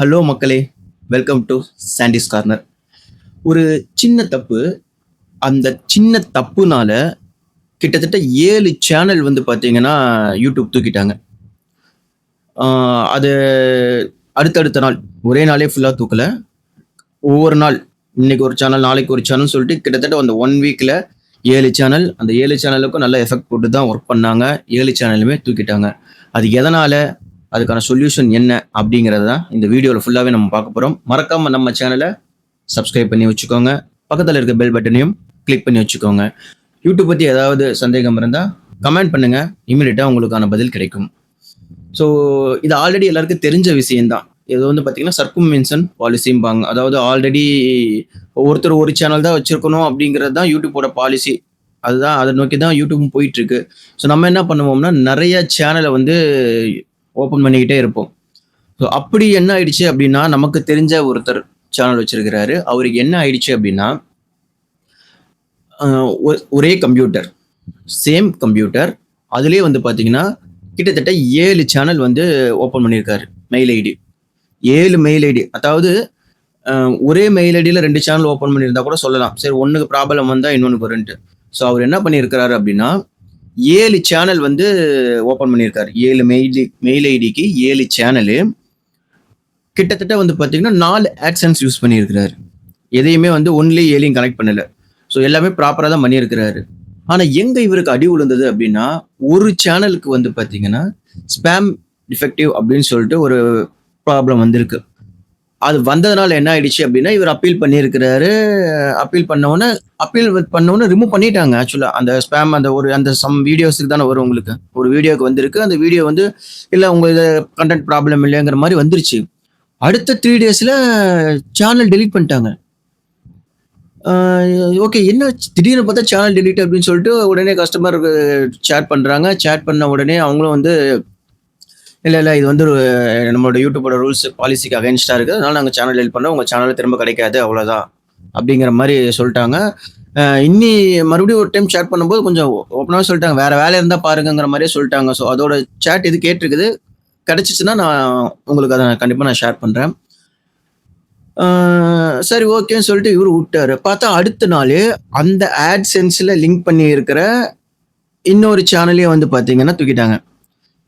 Hello மக்களே, welcome to சாண்டிஸ் corner. ஒரு சின்ன தப்பு, அந்த சின்ன தப்புனால கிட்டத்தட்ட 7 சேனல் வந்து பார்த்தீங்கன்னா, யூடியூப் தூக்கிட்டாங்க. ஆ அது அடுத்தடுத்த நாள், ஒரே நாளே ஃபுல்லா தூக்கல. ஒவ்வொரு நாள், இன்னைக்கு ஒரு சேனல், நாளைக்கு ஒரு சேனல் சொல்லிட்டு கிட்டத்தட்ட அந்த 1 வீக்ல 7 சேனல். அந்த 7 சேனலுக்கும் நல்ல எஃபெக்ட் போட்டு தான் ஒர்க் பண்ணாங்க. 7 சேனலுமே தூக்கிட்டாங்க. அது எதனால? அதுக்கான சொல்யூஷன் என்ன? அப்படிங்கிறத தான் இந்த வீடியோல ஃபுல்லாவே நம்ம பார்க்க போறோம். மறக்காம நம்ம சேனல சப்ஸ்கிரைப் பண்ணி வச்சுக்கோங்க. பக்கத்துல இருக்க பெல் பட்டனையும் கிளிக் பண்ணி வச்சுக்கோங்க. யூடியூப் பத்தி ஏதாவது சந்தேகம் இருந்தா கமெண்ட் பண்ணுங்க. இமிடியேட்டா உங்களுக்கான பதில் கிடைக்கும். ஸோ இது ஆல்ரெடி எல்லாருக்கும் தெரிஞ்ச விஷயம் தான். இது வந்து பார்த்தீங்கன்னா சர்க்குமென்ஷன் பாலிசிம்பாங்க. அதாவது ஆல்ரெடி ஒருத்தர் ஒரு சேனல் தான் வச்சிருக்கணும் அப்படிங்கிறது தான் யூடியூபோட பாலிசி. அதுதான் அதை நோக்கி தான் யூடியூப்பும் போயிட்டு இருக்கு. ஸோ நம்ம என்ன பண்ணுவோம்னா நிறைய சேனலை வந்து ஓப்பன் பண்ணிக்கிட்டே இருப்போம். ஸோ அப்படி என்ன ஆயிடுச்சு அப்படின்னா நமக்கு தெரிஞ்ச ஒருத்தர் சேனல் வச்சிருக்கிறாரு. அவருக்கு என்ன ஆயிடுச்சு அப்படின்னா ஒரே கம்ப்யூட்டர், சேம் கம்ப்யூட்டர், அதுலேயே வந்து பார்த்தீங்கன்னா கிட்டத்தட்ட 7 சேனல் வந்து ஓப்பன் பண்ணியிருக்காரு. Mail ID 7 mail ID. அதாவது ஒரே மெயில் ஐடியில் 2 சேனல் ஓப்பன் பண்ணியிருந்தா கூட சொல்லலாம், சரி ஒன்றுக்கு ப்ராப்ளம் வந்தால் இன்னொன்றுக்கு வரும்ன்ட்டு. ஸோ அவர் என்ன பண்ணியிருக்கிறாரு அப்படின்னா 7 சேனல் வந்து ஓப்பன் பண்ணியிருக்காரு. 7 மெயில் ஐடிக்கு 7 சேனலு. கிட்டத்தட்ட வந்து பார்த்தீங்கன்னா 4 ஆட்சன்ஸ் யூஸ் பண்ணியிருக்கிறாரு. எதையுமே வந்து ஒன்லி 7யும் கனெக்ட் பண்ணல. ஸோ எல்லாமே ப்ராப்பராக தான் பண்ணியிருக்கிறாரு. ஆனால் எங்கே இவருக்கு அடி விழுந்தது அப்படின்னா ஒரு சேனலுக்கு வந்து பார்த்தீங்கன்னா ஸ்பேம் டிஃபெக்டிவ் அப்படின்னு சொல்லிட்டு ஒரு ப்ராப்ளம் வந்திருக்கு. அது வந்ததுனால என்ன ஆயிடுச்சு அப்படின்னா இவர் அப்பீல் பண்ணியிருக்கிறாரு. அப்பீல் பண்ணவுடனே ரிமூவ் பண்ணிட்டாங்க. ஆக்சுவலாக அந்த ஸ்பேம் அந்த சம் வீடியோஸுக்கு தானே வரும். உங்களுக்கு ஒரு வீடியோக்கு வந்திருக்கு. அந்த வீடியோ வந்து இல்லை உங்கள் இது கண்டென்ட் ப்ராப்ளம் இல்லைங்கிற மாதிரி வந்துருச்சு. அடுத்த 3 டேஸில் சேனல் டெலீட் பண்ணிட்டாங்க. ஓகே, என்ன திடீர்னு பார்த்தா சேனல் டெலீட் அப்படின்னு சொல்லிட்டு உடனே கஸ்டமருக்கு சேட் பண்ணுறாங்க. சேட் பண்ண உடனே அவங்களும் வந்து இல்லை இது வந்து நம்மளோட யூடியூபோட ரூல்ஸ் பாலிசிக்கு அகைன்ஸ்டாக இருக்குது, அதனால நாங்கள் சேனல் டெலிட் பண்ணோம், உங்கள் சேனலில் திரும்ப கிடைக்காது அவ்வளோதான் அப்படிங்கிற மாதிரி சொல்லிட்டாங்க. இன்னி மறுபடியும் ஒரு டைம் சேட் பண்ணும்போது கொஞ்சம் ஓப்பனாக சொல்லிட்டாங்க, வேறு வேலை இருந்தால் பாருங்கிற மாதிரியே சொல்லிட்டாங்க. ஸோ அதோட சேட் இது கேட்டிருக்குது. கிடச்சிச்சுன்னா நான் உங்களுக்கு அதை கண்டிப்பாக நான் ஷேர் பண்ணுறேன். சரி ஓகேன்னு சொல்லிட்டு இவரு விட்டாரு. பார்த்தா அடுத்த நாள் அந்த ஆட்சென்ஸில் லிங்க் பண்ணி இருக்கிற இன்னொரு சேனலையும் வந்து பார்த்தீங்கன்னா தூக்கிட்டாங்க.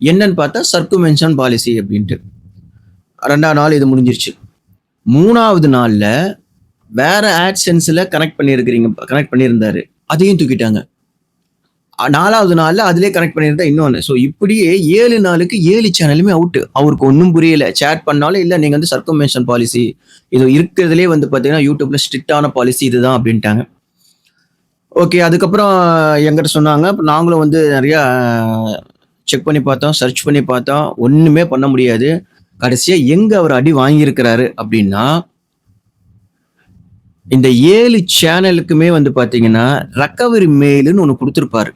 என்னன்னு பார்த்தா சர்க்குமென்ஷன் பாலிசி அப்படின்ட்டு. 2வது நாள் இது முடிஞ்சிருச்சு. 3வது நாளில் வேற ஆட்சென்ஸில் கனெக்ட் பண்ணியிருந்தாரு, அதையும் தூக்கிட்டாங்க. 4வது நாளில் அதிலே கனெக்ட் பண்ணியிருந்தா இன்னொன்று. ஸோ இப்படியே 7 நாளுக்கு 7 சேனலுமே அவுட்டு. அவருக்கு ஒன்றும் புரியல. சேட் பண்ணாலும் இல்லை நீங்கள் வந்து சர்க்குமென்ஷன் பாலிசி இது இருக்கிறதுலே வந்து பார்த்தீங்கன்னா யூடியூப்ல ஸ்ட்ரிக்டான பாலிசி இதுதான் அப்படின்ட்டாங்க. ஓகே, அதுக்கப்புறம் எங்கிட்ட சொன்னாங்க. இப்போ நாங்களும் வந்து நிறையா செக் பண்ணி பார்த்தோம், சர்ச் பண்ணி பார்த்தோம், ஒன்றுமே பண்ண முடியாது. கடைசியாக எங்கே அவர் அடி வாங்கியிருக்கிறாரு அப்படின்னா இந்த 7 சேனலுக்குமே வந்து பார்த்தீங்கன்னா ரெக்கவரி மெயில்னு ஒன்று கொடுத்துருப்பாரு.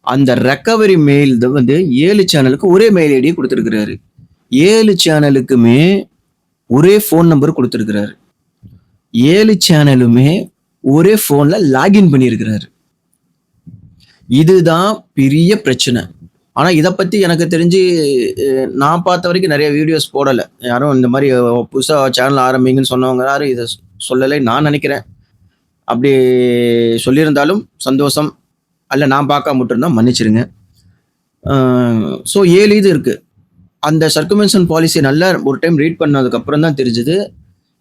அந்த ரெக்கவரி மெயில் வந்து 7 சேனலுக்கு ஒரே மெயில் ஐடி கொடுத்துருக்கிறாரு. 7 சேனலுக்குமே ஒரே ஃபோன் நம்பர் கொடுத்துருக்கிறாரு. 7 சேனலுமே ஒரே ஃபோன்ல லாகின் பண்ணியிருக்கிறாரு. இதுதான் பெரிய பிரச்சனை. ஆனால் இதை பற்றி எனக்கு தெரிஞ்சு நான் பார்த்த வரைக்கும் நிறைய வீடியோஸ் போடலை. யாரும் இந்த மாதிரி புதுசாக சேனல் ஆரம்பிங்கன்னு சொன்னவங்க யாரும் இதை சொல்லலை நான் நினைக்கிறேன். அப்படி சொல்லியிருந்தாலும் சந்தோஷம், அல்ல நான் பார்க்காம விட்டுருந்தா மன்னிச்சிருங்க. ஸோ 7 இது இருக்குது. அந்த சர்க்குமென்ஷன் பாலிசி நல்லா ஒரு டைம் ரீட் பண்ணதுக்கப்புறம் தான் தெரிஞ்சுது,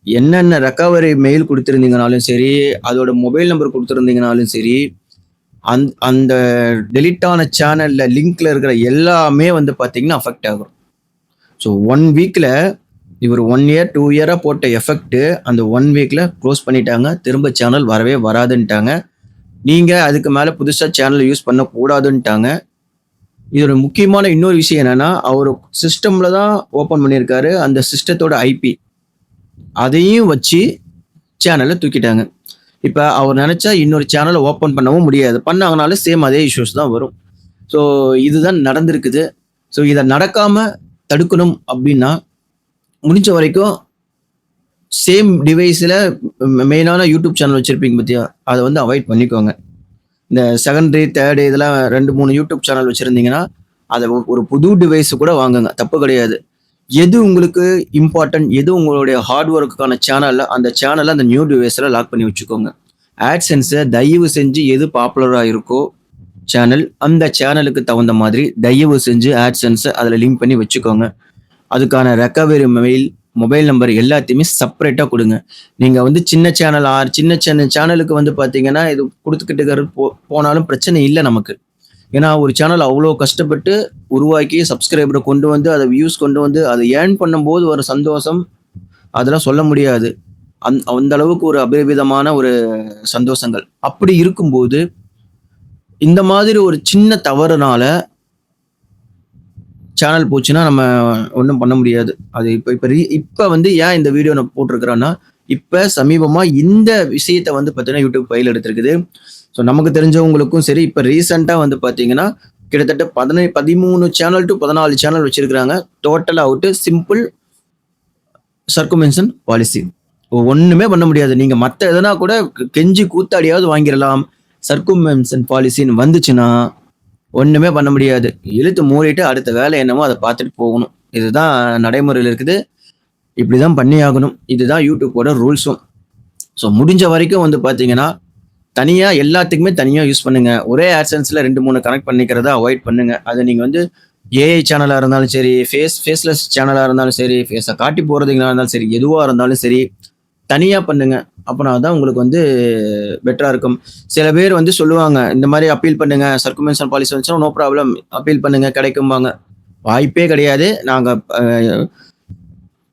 என்னென்ன ரெக்கவரி மெயில் கொடுத்துருந்தீங்கனாலும் சரி, அதோட மொபைல் நம்பர் கொடுத்துருந்தீங்கனாலும் சரி, அந்த டெலிட்டான சேனலில் லிங்க்ல இருக்கிற எல்லாமே வந்து பார்த்தீங்கன்னா அஃபெக்ட் ஆகும். ஸோ 1 வீக்கில் இவர் 1 இயர் 2 இயராக போட்ட எஃபெக்ட்டு அந்த 1 வீக்கில் க்ளோஸ் பண்ணிட்டாங்க. திரும்ப சேனல் வரவே வராதுன்ட்டாங்க. நீங்கள் அதுக்கு மேலே புதுசாக சேனல் யூஸ் பண்ணக்கூடாதுன்ட்டாங்க. இதோட முக்கியமான இன்னொரு விஷயம் என்னன்னா, அவர் சிஸ்டமில் தான் ஓப்பன் பண்ணியிருக்காரு. அந்த சிஸ்டத்தோட ஐபி அதையும் வச்சு சேனலை தூக்கிட்டாங்க. இப்போ அவர் நினச்சா இன்னொரு சேனலை ஓப்பன் பண்ணவும் முடியாது. பண்ணாங்கனாலும் சேம் அதே இஷ்யூஸ் தான் வரும். ஸோ இதுதான் நடந்திருக்குது. ஸோ இதை நடக்காமல் தடுக்கணும் அப்படின்னா முடிஞ்ச வரைக்கும் சேம் டிவைஸில் மெயினான யூடியூப் சேனல் வச்சுருப்பீங்க பார்த்தியா, அதை வந்து அவாய்ட் பண்ணிக்கோங்க. இந்த செகண்டரி, தேர்டு இதெல்லாம் 2, 3 யூடியூப் சேனல் வச்சுருந்தீங்கன்னா அதை ஒரு புது டிவைஸ் கூட வாங்குங்க, தப்பு கிடையாது. எது உங்களுக்கு இம்பார்ட்டன்ட், எது உங்களுடைய ஹார்ட் ஒர்க்குக்கான சேனல்ல, அந்த சேனல அந்த நியூ டிவைஸ்ல லாக் பண்ணி வச்சுக்கோங்க. AdSenseஅ தயவு செஞ்சு எது பாப்புலரா இருக்கோ சேனல், அந்த சேனலுக்கு தகுந்த மாதிரி தயவு செஞ்சு AdSenseஅ அதுல லிங்க் பண்ணி வச்சுக்கோங்க. அதுக்கான ரெக்கவரி மொபைல் நம்பர் எல்லாத்தையுமே செப்பரேட்டா குடுங்க. நீங்க வந்து சின்ன சேனலுக்கு வந்து பார்த்தீங்கன்னா, இது குடுத்துக்கிட்டு போனாலும் பிரச்சனை இல்ல நமக்கு. ஏன்னா ஒரு சேனல் அவ்வளோ கஷ்டப்பட்டு உருவாக்கி சப்ஸ்கிரைபர கொண்டு வந்து, அத வியூஸ் கொண்டு வந்து, அத ஏர்ன் பண்ணும்போது ஒரு சந்தோஷம், அதெல்லாம் சொல்ல முடியாது. அந்த அளவுக்கு ஒரு அபரிவிதமான ஒரு சந்தோஷங்கள். அப்படி இருக்கும்போது, இந்த மாதிரி ஒரு சின்ன தவறுனால சேனல் போச்சுன்னா, நம்ம ஒண்ணும் பண்ண முடியாது. அது இப்ப வந்து ஏன் இந்த வீடியோ நான் போட்டிருக்கிறேன்னா, இப்ப சமீபமா இந்த விஷயத்த வந்து பார்த்தீங்கன்னா, யூடியூப் கையில எடுத்திருக்குது. ஸோ நமக்கு தெரிஞ்சவங்களுக்கும் சரி, இப்ப ரீசென்ட்டா வந்து பார்த்தீங்கன்னா, கிட்டத்தட்ட 13 சேனல் டூ 14 சேனல் வச்சிருக்காங்க. டோட்டலா அவுட்டு சிம்பிள் சர்குமென்ஷன் பாலிசி. ஒண்ணுமே பண்ண முடியாது. நீங்க மத்த எதனா கூட கெஞ்சி கூத்தாடியாவது வாங்கிரலாம். சர்குமென்ஷன் பாலிசின்னு வந்துச்சுன்னா, ஒண்ணுமே பண்ண முடியாது. இழுத்து மூடிட்டு அடுத்த வேலை என்னமோ அத பார்த்துட்டு போகணும். இதுதான் நடைமுறையில இருக்குது. இப்படிதான் பண்ணியாகணும். இதுதான் யூடியூபோட ரூல்ஸும். ஸோ முடிஞ்ச வரைக்கும் வந்து பார்த்தீங்கன்னா, எல்லாத்துக்குமே தனியா யூஸ் பண்ணுங்க. ஒரே AdSenseல 2, 3 கனெக்ட் பண்ணிக்கிறத அவாய்ட் பண்ணுங்க. அது நீங்க வந்து ஏஐ சேனலா இருந்தாலும் சரி, ஃபேஸ்லெஸ் சேனலா இருந்தாலும் சரி, ஃபேஸ காட்டி போடுறதுங்களா இருந்தாலும் சரி, எதுவா இருந்தாலும் சரி, தனியா பண்ணுங்க. அப்பனா தான் உங்களுக்கு வந்து பெட்டரா இருக்கும். சில பேர் வந்து சொல்லுவாங்க, இந்த மாரி அப்பீல் பண்ணுங்க. சர்குமென்ஷன் பாலிசி வந்துச்சுன்னா, நோ ப்ராப்ளம். அப்பீல் பண்ணுங்க கிடைக்கும்பாங்க. வாய்ப்பே கிடையாது. நாங்க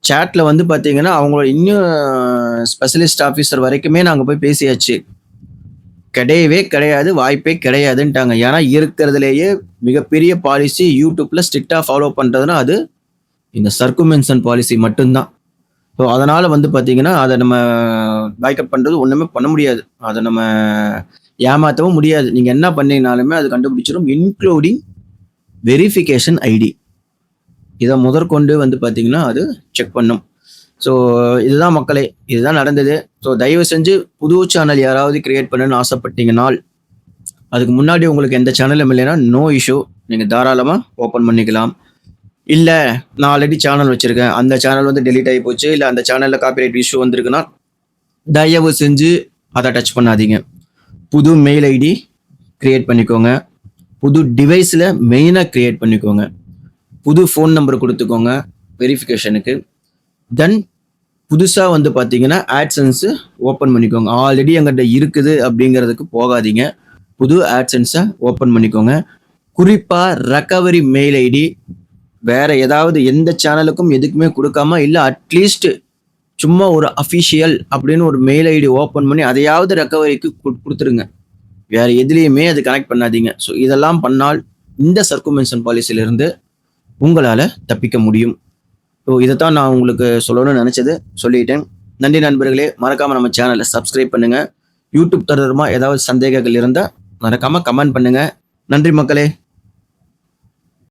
சாட்ல வந்து பார்த்தீங்கன்னா, அவங்களோட இன்னும் ஸ்பெஷலிஸ்ட் ஆஃபீசர் வரைக்குமே நாங்க போய் பேசியாச்சு. கிடையவே கிடையாது. வாய்ப்பே கிடையாதுன்ட்டாங்க. ஏன்னா இருக்கிறதுலேயே மிகப்பெரிய பாலிசி யூடியூப்ல ஸ்ட்ரிக்ட்டா ஃபாலோ பண்றதுன்னா, அது இந்த சர்குமென்ஷன் பாலிசி மட்டும் தான். ஸோ அதனால வந்து பார்த்தீங்கன்னா, அத நம்ம பாய்காட் பண்றது ஒண்ணுமே பண்ண முடியாது. அத நம்ம ஏமாத்தவும் முடியாது. நீங்க என்ன பண்ணீங்கனாலுமே அது கண்டுபிடிச்சிரும். Including verification ID. இத முதற்கொண்டு வந்து பார்த்தீங்கன்னா, அது செக் பண்ணும். ஸோ இதுதான் மக்களே. இதுதான் நடந்தது. ஸோ தயவு செஞ்சு புது சேனல் யாராவது கிரியேட் பண்ணணும்னு ஆசைப்பட்டீங்கனால், அதுக்கு முன்னாடி உங்களுக்கு எந்த சேனலும் இல்லைன்னா, நோ இஷ்யூ. நீங்க தாராளமா ஓப்பன் பண்ணிக்கலாம். இல்ல நான் ஆல்ரெடி சேனல் வச்சிருக்கேன். அந்த சேனல் வந்து டெலீட் ஆயி போச்சு. இல்ல அந்த சேனல்ல காப்பிரைட் இஷ்யூ வந்திருக்குன்னா, தயவு செஞ்சு அத டச் பண்ணாதீங்க. புது மெயில் ஐடி கிரியேட் பண்ணிக்கோங்க. புது டிவைஸ்ல மெயினா கிரியேட் பண்ணிக்கோங்க. புது ஃபோன் நம்பர் குடுத்துக்கோங்க வெரிஃபிகேஷனுக்கு. தென் புதுசா வந்து பார்த்தீங்கன்னா, AdSense ஓப்பன் பண்ணிக்கோங்க. ஆல்ரெடி என்கிட்ட இருக்குது அப்படிங்கிறதுக்கு போகாதீங்க. புது AdSenseஅ ஓப்பன் பண்ணிக்கோங்க. குறிப்பா ரெக்கவரி மெயில் ஐடி வேற ஏதாவது எந்த சேனலுக்கும் எதுக்குமே குடுக்காம, இல்ல அட்லீஸ்ட் சும்மா ஒரு அஃபிஷியல் அப்படின்னு ஒரு மெயில் ஐடி ஓப்பன் பண்ணி அதையாவது ரெக்கவரிக்கு குடுத்துருங்க. வேற எதுலயுமே அது கனெக்ட் பண்ணாதீங்க. ஸோ இதெல்லாம் பண்ணால் இந்த சர்குமென்ஷன் பாலிசியிலிருந்து உங்களால தப்பிக்க முடியும். ஸோ இதத்தான் நான் உங்களுக்கு சொல்லணும்னு நினைச்சது சொல்லிட்டேன். நன்றி நண்பர்களே. மறக்காம நம்ம சேனலை சப்ஸ்கிரைப் பண்ணுங்க. யூடியூப் தொடர்பா ஏதாவது சந்தேகங்கள் இருந்தா மறக்காம கமெண்ட் பண்ணுங்க. நன்றி மக்களே.